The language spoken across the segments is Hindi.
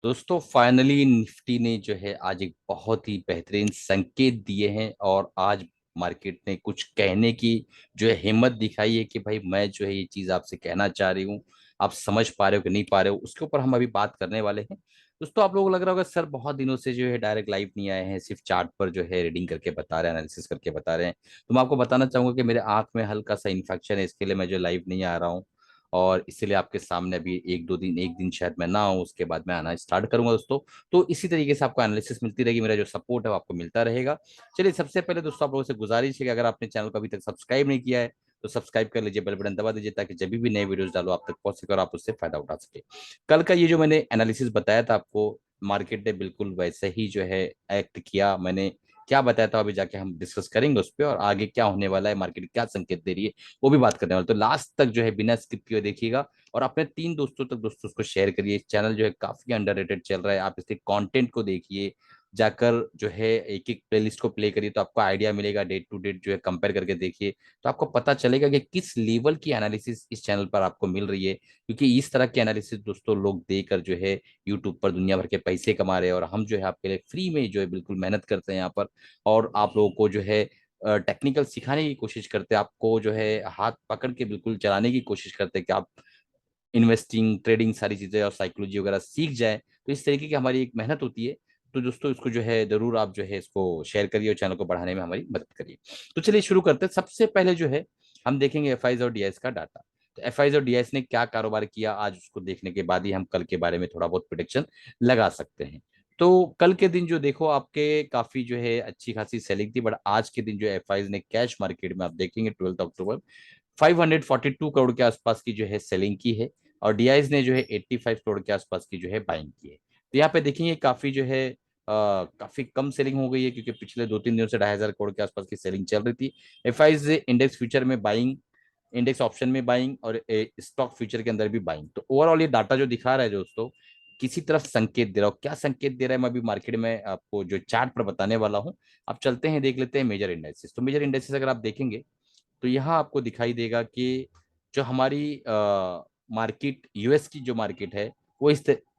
दोस्तों फाइनली निफ्टी ने जो है आज एक बहुत ही बेहतरीन संकेत दिए हैं और आज मार्केट ने कुछ कहने की जो है हिम्मत दिखाई है कि भाई मैं जो है ये चीज आपसे कहना चाह रही हूँ। आप समझ पा रहे हो कि नहीं पा रहे हो, उसके ऊपर हम अभी बात करने वाले हैं। दोस्तों आप लोगों को लग रहा होगा सर बहुत दिनों से जो है डायरेक्ट लाइव नहीं आए हैं, सिर्फ चार्ट पर जो है रीडिंग करके बता रहे हैं, एनालिसिस करके बता रहे हैं। तो मैं आपको बताना चाहूंगा कि मेरे आंख में हल्का सा इन्फेक्शन है, इसके लिए मैं जो लाइव नहीं आ रहा हूँ। और इसीलिए आपके सामने अभी एक दिन शायद मैं ना आऊँ, उसके बाद मैं आना स्टार्ट करूंगा दोस्तों। तो इसी तरीके से आपको एनालिसिस मिलती रहेगी, मेरा जो सपोर्ट है वो आपको मिलता रहेगा। चलिए सबसे पहले दोस्तों आप लोगों से गुजारिश है कि अगर आपने चैनल को अभी तक सब्सक्राइब नहीं किया है तो सब्सक्राइब कर लीजिए, बेल बटन दबा दीजिए ताकि जब भी नए वीडियोस डालो आप तक पहुंच सके और आप उससे फायदा उठा सके। कल का ये जो मैंने एनालिसिस बताया था आपको, मार्केट ने बिल्कुल वैसे ही जो है एक्ट किया। मैंने क्या बताया था अभी जाके हम डिस्कस करेंगे उस पर, और आगे क्या होने वाला है, मार्केट क्या संकेत दे रही है वो भी बात करने वाले। तो लास्ट तक जो है बिना स्किप किए देखिएगा और अपने 3 दोस्तों तक दोस्तों उसको शेयर करिए। चैनल जो है काफी अंडररेटेड चल रहा है, आप इसके कंटेंट को देखिए, जाकर जो है एक एक प्लेलिस्ट को प्ले करिए तो आपको आइडिया मिलेगा। डेट टू डेट जो है कंपेयर करके देखिए तो आपको पता चलेगा कि किस लेवल की एनालिसिस इस चैनल पर आपको मिल रही है। क्योंकि इस तरह की एनालिसिस दोस्तों लोग देकर जो है यूट्यूब पर दुनिया भर के पैसे कमा रहे हैं, और हम जो है आपके लिए फ्री में जो है बिल्कुल मेहनत करते हैं यहाँ पर। और आप लोगों को जो है टेक्निकल सिखाने की कोशिश करते हैं, आपको जो है हाथ पकड़ के बिल्कुल चलाने की कोशिश करते हैं कि आप इन्वेस्टिंग ट्रेडिंग सारी चीजें और साइकोलॉजी वगैरह सीख जाए। तो इस तरीके की हमारी एक मेहनत होती है। तो दोस्तों इसको जो है जरूर आप जो है इसको शेयर करिए और चैनल को बढ़ाने में हमारी मदद करिए। तो चलिए शुरू करते हैं। सबसे पहले जो है हम देखेंगे एफआईज और डीआईएस का डाटा। तो एफआईज और डीआईएस ने क्या कारोबार किया आज, उसको देखने के बाद ही हम कल के बारे में थोड़ा बहुत प्रिडिक्शन लगा सकते हैं। तो कल के दिन जो देखो आपके काफी जो है अच्छी खासी सेलिंग थी, बट आज के दिन जो एफआईज ने कैश मार्केट में आप देखेंगे 12 अक्टूबर 542 करोड़ के आसपास की जो है सेलिंग की है, और डीआईज ने जो है 85 करोड़ के आसपास की जो है बाइंग की है। तो यहाँ पे देखेंगे काफी जो है काफी कम सेलिंग हो गई है, क्योंकि पिछले 2-3 दिनों से 2,500 करोड़ के आसपास की सेलिंग चल रही थी। एफआईज इंडेक्स फ्यूचर में बाइंग, इंडेक्स ऑप्शन में बाइंग और स्टॉक फ्यूचर के अंदर भी बाइंग। तो ओवरऑल ये डाटा जो दिखा रहा है दोस्तों किसी तरफ संकेत दे रहा हो। क्या संकेत दे रहा है मैं अभी मार्केट में आपको जो चार्ट पर बताने वाला हूँ। आप चलते हैं देख लेते हैं मेजर इंडेक्सेस। तो मेजर इंडेक्सेस अगर आप देखेंगे तो यहाँ आपको दिखाई देगा कि जो हमारी मार्केट यूएस की जो मार्केट है वो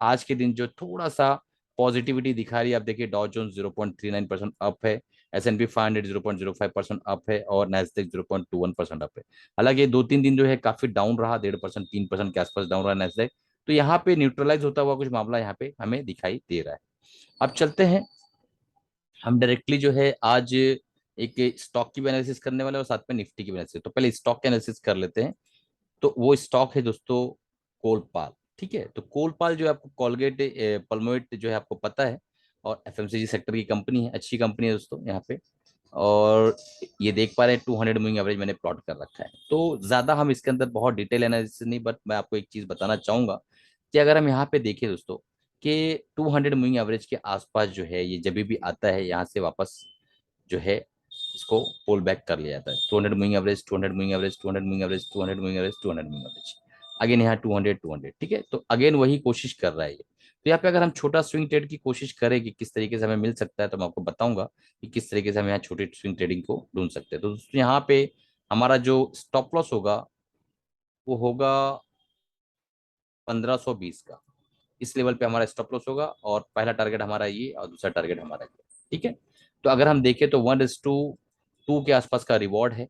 आज के दिन जो थोड़ा सा पॉजिटिविटी दिखा रही है। आप देखिए डॉ जोन्स 0.39% अप है, S&P 500 0.05% अप है, और नैस्डैक 0.21% अप है। हालांकि 2-3 दिन जो है काफी डाउन रहा, 1.5% 3% के आसपास डाउन रहा नैस्डैक। तो यहाँ पे न्यूट्रलाइज होता हुआ कुछ मामला यहाँ पे हमें दिखाई दे रहा है। अब चलते हैं हम डायरेक्टली जो है आज एक स्टॉक की भी एनालिसिस करने वाले हैं और साथ में निफ्टी की भी एनालिसिस। तो पहले स्टॉक की एनालिसिस कर लेते हैं। तो वो स्टॉक है दोस्तों कोलपाल। ठीक है, तो कोलपाल जो है आपको कोलगेट पल्मोएट जो है आपको पता है, और एफएमसीजी सेक्टर की कंपनी है, अच्छी कंपनी है दोस्तों यहाँ पे। और ये देख पा रहे हैं 200 मूविंग एवरेज मैंने प्लॉट कर रखा है। तो ज्यादा हम इसके अंदर बहुत डिटेल एनालिसिस नहीं, बट मैं आपको एक चीज बताना चाहूंगा कि अगर हम यहाँ पे देखें दोस्तों कि 200 मूविंग एवरेज के आसपास जो है ये जब भी आता है यहाँ से वापस जो है इसको पुल बैक कर लिया जाता है। 200 moving average, 200 moving average, 200 moving average, 200 moving average, 200 moving average, again यहाँ 200 200। ठीक है, तो अगेन वही कोशिश कर रहा है ये। तो यहाँ पे अगर हम छोटा स्विंग ट्रेड की कोशिश करें कि किस तरीके से हमें मिल सकता है, तो मैं आपको बताऊंगा कि किस तरीके से हम यहाँ छोटी स्विंग ट्रेडिंग को ढूंढ सकते हैं। तो दोस्तों यहाँ पे हमारा जो स्टॉप लॉस होगा वो होगा 1520 का। इस लेवल पे हमारा स्टॉप लॉस होगा, और पहला टारगेट हमारा ये और दूसरा टारगेट हमारा ये। ठीक है, तो अगर हम देखें तो 1:2 के आसपास का रिवॉर्ड है।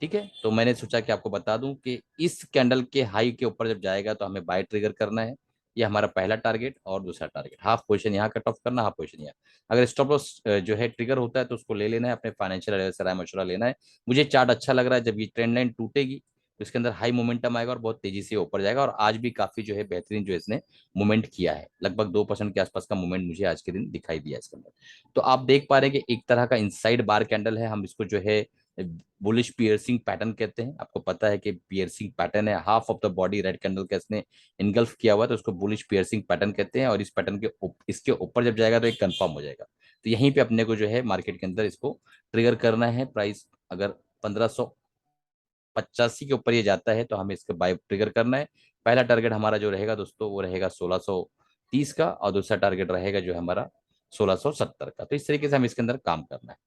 ठीक है, तो मैंने सोचा कि आपको बता दूं कि इस कैंडल के हाई के ऊपर जब जाएगा तो हमें बाय ट्रिगर करना है। ये हमारा पहला टारगेट, और दूसरा टारगेट हाफ पोजीशन यहाँ कट ऑफ करना, हाफ पोजीशन यहाँ। अगर स्टॉप लॉस जो है ट्रिगर होता है तो उसको ले लेना है, अपने फाइनेंशियल एडवाइजर से राय मशवरा लेना है। मुझे चार्ट अच्छा लग रहा है, जब ये ट्रेंड लाइन टूटेगी तो इसके अंदर हाई मोमेंटम आएगा और बहुत तेजी से ऊपर जाएगा। और आज भी काफी जो है बेहतरीन जो इसने मूवमेंट किया है, लगभग 2% के आसपास का मूवमेंट मुझे आज के दिन दिखाई दिया इसके अंदर। तो आप देख पा रहे हैं कि एक तरह का इनसाइड बार कैंडल है, हम इसको जो है बुलिश पियर्सिंग पैटर्न कहते हैं। आपको पता है कि पियर्सिंग पैटर्न है, half of the body red candle का इसने इनगल्फ किया हुआ है, तो उसको बुलिश पियर्सिंग पैटर्न कहते हैं। और इस पैटर्न के इसके ऊपर जब जाएगा तो एक कंफर्म हो जाएगा। तो यहीं पे अपने को जो है मार्केट के अंदर इसको ट्रिगर करना है। प्राइस अगर 1585 के ऊपर ये जाता है तो हमें इसका बाय ट्रिगर करना है। पहला टारगेट हमारा जो रहेगा दोस्तों वो रहेगा 1630 का, और दूसरा टारगेट रहेगा जो है हमारा 1670 का। तो इस तरीके से हमें इसके अंदर काम करना है।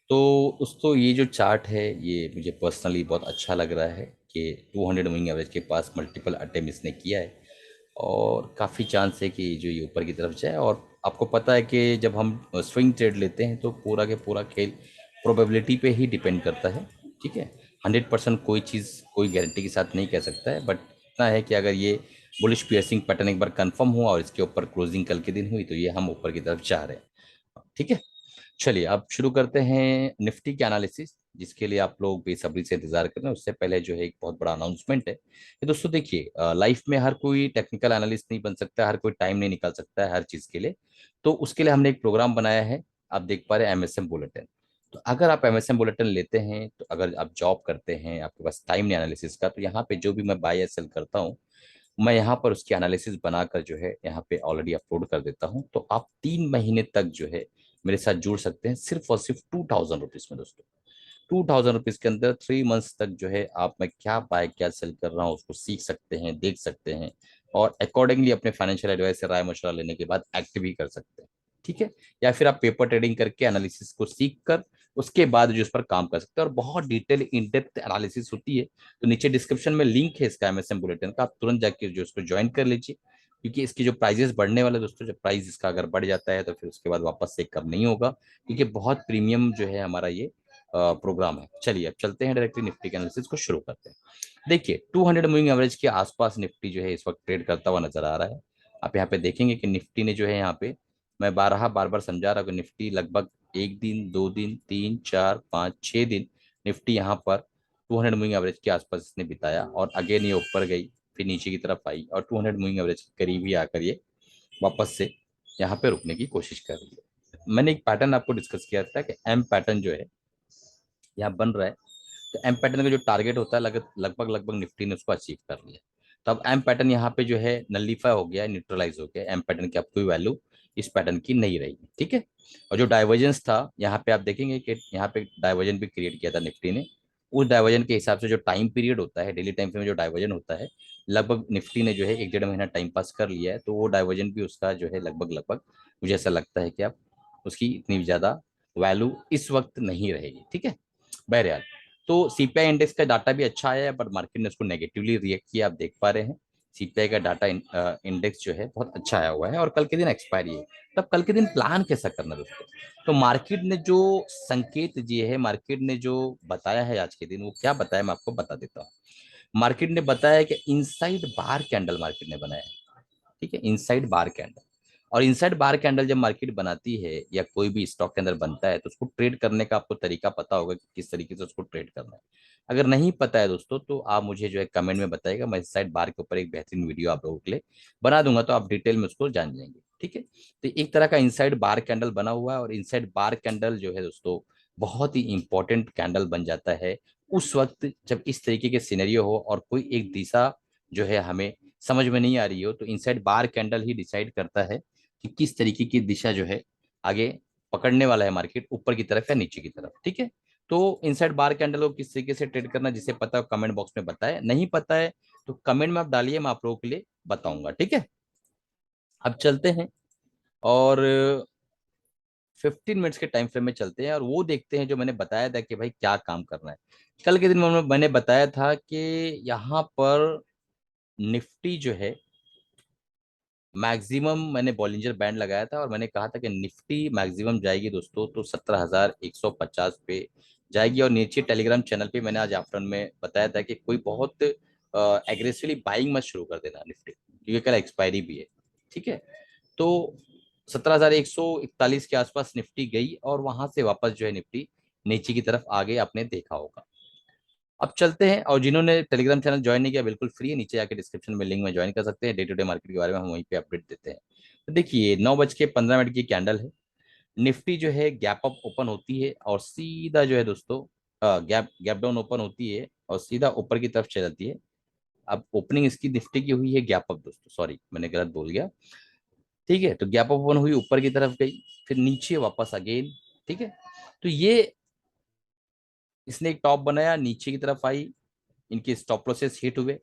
तो दोस्तों ये जो चार्ट है ये मुझे पर्सनली बहुत अच्छा लग रहा है कि 200 मूविंग एवरेज के पास मल्टीपल अटेम्प्ट इसने किया है। और काफ़ी चांस है कि जो ये ऊपर की तरफ जाए। और आपको पता है कि जब हम स्विंग ट्रेड लेते हैं तो पूरा के पूरा खेल प्रोबेबिलिटी पे ही डिपेंड करता है। ठीक है, 100% कोई चीज़ कोई गारंटी के साथ नहीं कह सकता है, बट इतना है कि अगर ये बुलिश पियर्सिंग पैटर्न एक बार कंफर्म हुआ और इसके ऊपर क्लोजिंग कल के दिन हुई तो ये हम ऊपर की तरफ जा रहे हैं। ठीक है, चलिए अब शुरू करते हैं निफ्टी के एनालिसिस, जिसके लिए आप लोग बेसब्री से इंतजार कर रहे हैं। उससे पहले जो है एक बहुत बड़ा अनाउंसमेंट है कि दोस्तों देखिए, लाइफ में हर कोई टेक्निकल एनालिस्ट नहीं बन सकता, हर कोई टाइम नहीं निकाल सकता है हर चीज के लिए। तो उसके लिए हमने एक प्रोग्राम बनाया है, आप देख पा रहे हैं, एमएसएम बुलेटिन। तो अगर आप एमएसएम बुलेटिन लेते हैं, तो अगर आप जॉब करते हैं, आपके पास टाइम नहीं एनालिसिस का, तो यहाँ पे जो भी मैं बाय या सेल करता हूँ, मैं यहाँ पर उसकी एनालिसिस बनाकर जो है यहाँ पे ऑलरेडी अपलोड कर देता हूँ। तो आप 3 महीने तक जो है मेरे साथ जुड़ सकते हैं, सिर्फ और सिर्फ 2000 रुपीज में दोस्तों। 2000 रुपीज के अंदर 3 मंथ्स तक जो है आप, मैं क्या बाय क्या सेल कर रहा हूँ उसको सीख सकते हैं, देख सकते हैं, और अकॉर्डिंगली अपने फाइनेंशियल एडवाइस से राय मशवरा लेने के बाद एक्ट भी कर सकते हैं। ठीक है, या फिर आप पेपर ट्रेडिंग करके एनालिसिस को सीख कर उसके बाद जो उस पर काम कर सकते हैं, और बहुत डिटेल इन डेप्थ एनालिसिस होती है। तो नीचे डिस्क्रिप्शन में लिंक है इसका एमएसएम बुलेटिन का, आप तुरंत जाके जो उसको ज्वाइन कर लीजिए, क्योंकि इसकी जो प्राइजेस बढ़ने वाले दोस्तों, जब प्राइस इसका अगर बढ़ जाता है तो फिर उसके बाद वापस से कम नहीं होगा, क्योंकि बहुत प्रीमियम जो है हमारा ये प्रोग्राम है। चलिए अब चलते हैं डायरेक्टली निफ्टी के एनालिसिस को शुरू करते हैं। देखिए 200 मूविंग एवरेज के आसपास निफ्टी जो है इस वक्त ट्रेड करता हुआ नजर आ रहा है। आप यहाँ पे देखेंगे कि निफ्टी ने जो है यहाँ पे, मैं बार बार समझा रहा हूँ कि निफ्टी लगभग 1 दिन, 2 दिन, 3, 4, 5, 6 दिन निफ्टी यहाँ पर 200 मूविंग एवरेज के आसपास इसने बिताया, और अगेन ये ऊपर गई, फिर नीचे की तरफ आई, और 200 मूविंग एवरेज के करीब ही आकर ये वापस से यहाँ पे रुकने की कोशिश कर रही है। मैंने एक पैटर्न आपको डिस्कस किया था कि एम पैटर्न जो है यहाँ बन रहा है, तो एम पैटर्न का जो टारगेट होता है लगभग लगभग निफ्टी ने उसको अचीव कर लिया। तो अब एम पैटर्न यहाँ पे जो है नलीफाई हो गया है, न्यूट्रलाइज हो गया, एम पैटर्न की अब कोई वैल्यू इस पैटर्न की नहीं रही। ठीक है, और जो डाइवर्जेंस था यहाँ पे आप देखेंगे कि यहाँ पे डाइवर्जन भी क्रिएट किया था निफ्टी ने। उस डाइवर्जन के हिसाब से जो टाइम पीरियड होता है, डेली टाइम फ्रेम में जो डाइवर्जन होता है, लगभग निफ्टी ने जो है 1 डेढ़ महीना टाइम पास कर लिया है। तो वो डाइवर्जन भी उसका जो है लगभग लगभग, मुझे ऐसा लगता है कि अब उसकी इतनी ज्यादा वैल्यू इस वक्त नहीं रहेगी। ठीक है, बहरहाल, तो सीपीआई इंडेक्स का डाटा भी अच्छा आया है, बट मार्केट ने उसको नेगेटिवली रिएक्ट किया, आप देख पा रहे हैं। सीपीआई का डाटा इंडेक्स जो है बहुत अच्छा आया हुआ है, और कल के दिन एक्सपायरी है। तब कल के दिन प्लान कैसा करना दोस्तों? तो मार्केट ने जो संकेत दिए है, मार्केट ने जो बताया है आज के दिन, वो क्या बताया मैं आपको बता देता हूँ। मार्केट ने बताया कि इनसाइड बार कैंडल मार्केट ने बनाया है। ठीक है, इनसाइड बार कैंडल। और इनसाइड बार कैंडल जब मार्केट बनाती है या कोई भी स्टॉक के अंदर बनता है, तो उसको ट्रेड करने का आपको तरीका पता होगा कि किस तरीके से उसको ट्रेड करना है। अगर नहीं पता है दोस्तों, तो आप मुझे जो है कमेंट में बताइएगा, मैं इनसाइड बार के ऊपर एक बेहतरीन वीडियो आप लोगों के लिए बना दूंगा, तो आप डिटेल में उसको जान जाएंगे। ठीक है, तो एक तरह का इनसाइड बार कैंडल बना हुआ है, और इनसाइड बार कैंडल जो है दोस्तों बहुत ही इंपॉर्टेंट कैंडल बन जाता है उस वक्त जब इस तरीके के सिनेरियो हो और कोई एक दिशा जो है हमें समझ में नहीं आ रही हो। तो इनसाइड बार कैंडल ही डिसाइड करता है कि किस तरीके की दिशा जो है आगे पकड़ने वाला है मार्केट, ऊपर की तरफ या नीचे की तरफ। ठीक है, तो इनसाइड बार कैंडल को किस तरीके से ट्रेड करना, जिसे पता है कमेंट बॉक्स में बताए, नहीं पता है तो कमेंट में आप डालिए, मैं आप लोगों के लिए बताऊंगा। ठीक है, अब चलते हैं और 15 मिनट्स के टाइम फ्रेम में चलते हैं, और वो देखते हैं जो मैंने बताया था कि भाई क्या काम करना है। कल के दिन मैंने बताया था कि यहाँ पर निफ्टी जो है मैक्सिमम, मैंने बॉलिंजर बैंड लगाया था और मैंने कहा था कि निफ्टी मैक्सिमम जाएगी दोस्तों तो 17,150 पे जाएगी। और नीचे टेलीग्राम चैनल पे मैंने आज आफ्टरनून में बताया था कि कोई बहुत एग्रेसिवली बाइंग मत शुरू कर देना निफ्टी, क्योंकि कल एक्सपायरी भी है। ठीक है, तो 17,141 के आसपास निफ्टी गई, और वहां से वापस जो है निफ्टी नीचे की तरफ आगे आपने देखा होगा। अब चलते हैं, और जिन्होंने टेलीग्राम चैनल ज्वाइन नहीं किया, बिल्कुल फ्री है, नीचे जाके डिस्क्रिप्शन में लिंक में ज्वाइन कर सकते हैं। डे टू डे मार्केट के बारे में हम वहीं पे अपडेट देते हैं। तो देखिए 9:15 की कैंडल है, निफ्टी जो है गैप अप ओपन होती है और सीधा जो है दोस्तों गैप गैप डाउन ओपन होती है और सीधा ऊपर की तरफ चल जाती है। अब ओपनिंग इसकी निफ्टी की हुई है गैप अप दोस्तों, सॉरी मैंने गलत बोल गया। ठीक है, तो गैप अप ओपन हुई, ऊपर की तरफ गई, फिर नीचे वापस अगेन। ठीक है, तो ये इसने एक टॉप बनाया, नीचे की तरफ आई, इनके स्टॉप लॉसेस हिट हुए,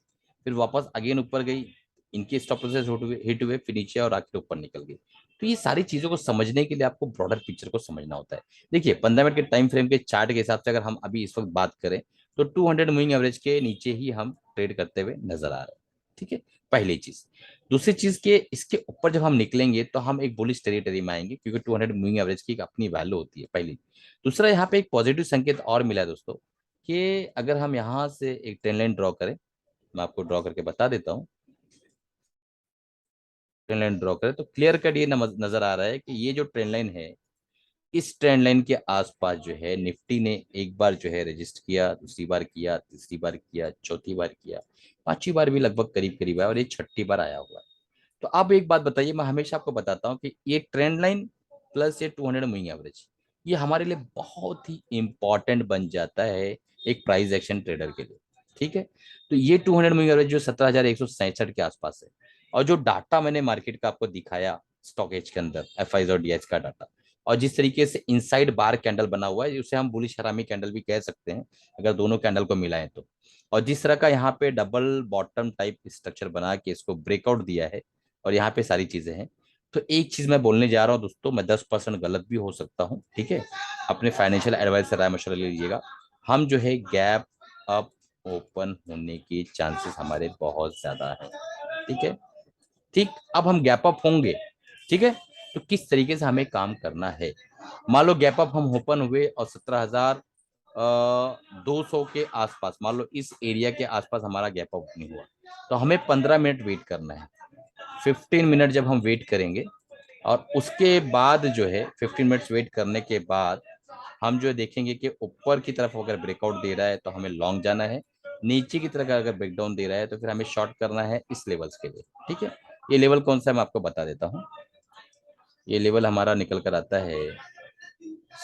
फिर वापस अगेन ऊपर गई, इनके स्टॉप लॉसेस हिट हुए, फिर नीचे और आखिर ऊपर निकल गई। तो ये सारी चीजों को समझने के लिए आपको ब्रॉडर पिक्चर को समझना होता है। देखिए 15 मिनट के टाइम फ्रेम के चार्ट के हिसाब से अगर हम अभी इस वक्त बात करें, तो 200 मूविंग एवरेज के नीचे ही हम ट्रेड करते हुए नजर आ रहे हैं। ठीक है, पहली चीज। दूसरी चीज के इसके ऊपर जब हम निकलेंगे तो हम एक बुलिश टेरिटरी में आएंगे, क्योंकि 200 मूविंग एवरेज की एक अपनी वैल्यू होती है, पहली। दूसरा, यहाँ पे एक पॉजिटिव संकेत और मिला है दोस्तों, कि अगर हम यहाँ से एक ट्रेंड लाइन ड्रॉ करें, मैं आपको ड्रॉ करके बता देता हूँ। ट्रेंड लाइन ड्रॉ करें तो क्लियर कट ये नजर आ रहा है कि ये जो ट्रेंड लाइन है, इस ट्रेंड लाइन के आसपास जो है निफ्टी ने एक बार जो है रजिस्ट किया, दूसरी बार किया, तीसरी बार किया, चौथी बार किया, पांचवी बार भी लगभग करीब करीब है, और ये छठी बार आया हुआ है। तो आप एक बात बताइए, मैं हमेशा आपको बताता हूँ कि ये ट्रेंड लाइन प्लस ये 200 मूविंग एवरेज, ये हमारे लिए बहुत ही इंपॉर्टेंट बन जाता है एक प्राइस एक्शन ट्रेडर के लिए। ठीक है, तो ये 200 मूविंग एवरेज जो 17,167 के आसपास है, और जो डाटा मैंने मार्केट का आपको दिखाया स्टॉक एज के अंदर, एफ और डी का डाटा, और जिस तरीके से इनसाइड बार कैंडल बना हुआ है, उसे हम बुलिश हरामी कैंडल भी कह सकते हैं अगर दोनों कैंडल को मिलाएं तो, और जिस तरह का यहाँ पे डबल बॉटम टाइप स्ट्रक्चर बना के इसको ब्रेकआउट दिया है, और यहाँ पे सारी चीजें हैं। तो एक चीज मैं बोलने जा रहा हूँ दोस्तों, मैं 10% गलत भी हो सकता हूँ, ठीक है, अपने फाइनेंशियल एडवाइस से राय मशवरा ले लीजिएगा। हम जो है गैप अप ओपन होने के चांसेस हमारे बहुत ज्यादा है, ठीक है। ठीक, अब हम गैप अप होंगे, ठीक है, तो किस तरीके से हमें काम करना है। मान लो गैप अप हम ओपन हुए और 17,200 के आसपास, मान लो इस एरिया के आसपास हमारा गैप अप नहीं हुआ, तो हमें 15 मिनट वेट करना है। 15 मिनट जब हम वेट करेंगे, और उसके बाद जो है 15 मिनट्स वेट करने के बाद हम जो देखेंगे कि ऊपर की तरफ अगर ब्रेकआउट दे रहा है तो हमें लॉन्ग जाना है, नीचे की तरफ अगर ब्रेकडाउन दे रहा है तो फिर हमें शॉर्ट करना है इस लेवल्स के लिए। ठीक है, ये लेवल कौन सा है मैं आपको बता देता हूँ। ये लेवल हमारा निकल कर आता है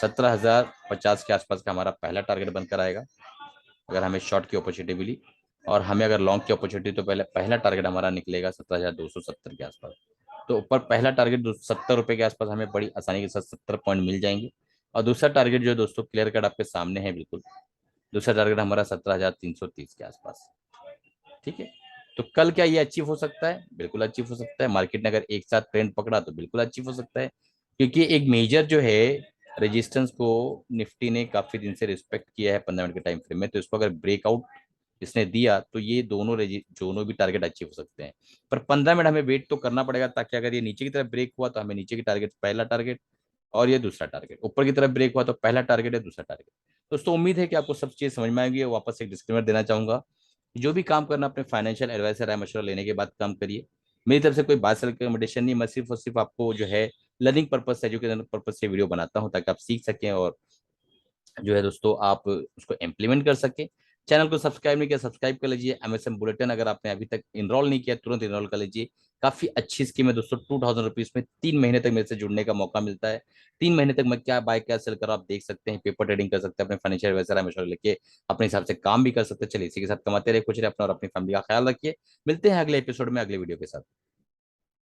17,050 के आसपास का हमारा पहला टारगेट बनकर आएगा, अगर हमें शॉर्ट की अपॉर्चुनिटी मिली। और हमें अगर लॉन्ग की अपॉर्चुनिटी, तो पहले पहला टारगेट हमारा निकलेगा 17,270 के आसपास। तो ऊपर पहला टारगेट 70 रुपए के आसपास हमें बड़ी आसानी के साथ 70 पॉइंट मिल जाएंगे। और दूसरा टारगेट जो है दोस्तों क्लियर कट आपके सामने है बिल्कुल, दूसरा टारगेट हमारा 17,330 के आसपास। ठीक है, तो कल क्या ये अचीव हो सकता है? बिल्कुल अचीव हो सकता है। मार्केट ने अगर एक साथ ट्रेंड पकड़ा तो बिल्कुल अचीव हो सकता है, क्योंकि एक मेजर जो है रेजिस्टेंस को निफ्टी ने काफी दिन से रिस्पेक्ट किया है 15 मिनट के टाइम फ्रेम में, तो इसको अगर ब्रेकआउट इसने दिया तो ये दोनों भी टारगेट अचीव हो सकते हैं। पर 15 मिनट हमें वेट तो करना पड़ेगा, ताकि अगर ये नीचे की तरफ ब्रेक हुआ तो हमें नीचे की टारगेट, पहला टारगेट, और ये दूसरा टारगेट, ऊपर की तरफ ब्रेक हुआ तो पहला टारगेट है, दूसरा टारगेट। दोस्तों उम्मीद है कि आपको सब चीज समझ में आएगी। वापस एक डिस्क्लेमर देना चाहूंगा, जो भी काम करना अपने फाइनेंशियल एडवाइजर राय मशवरा लेने के बाद काम करिए। मेरी तरफ से कोई बात रिकमेंडेशन नहीं, मैं सिर्फ और सिर्फ आपको जो है लर्निंग पर्पज से, एजुकेशन पर्पज से वीडियो बनाता हूँ, ताकि आप सीख सकें और जो है दोस्तों आप उसको इम्प्लीमेंट कर सके। चैनल को सब्सक्राइब नहीं किया, सब्सक्राइब कर लीजिए। एमएसएम बुलेटिन अगर आपने अभी तक इनरोल नहीं किया, तुरंत इनरोल कर लीजिए। काफी अच्छी स्कीम है दोस्तों, 2,000 रुपीज में 3 महीने तक मेरे से जुड़ने का मौका मिलता है। 3 महीने तक मैं क्या बाय क्या सेल कर आप देख सकते हैं, पेपर ट्रेडिंग कर सकते हैं, अपने फाइनेंशियल एडवाइजर मशवरा लेके अपने हिसाब से काम भी कर सकते हैं। चलिए इसी के साथ कमाते रहे, कुछ रहे अपना और अपनी फैमिली का ख्याल रखिए। मिलते हैं अगले एपिसोड में अगले वीडियो के साथ।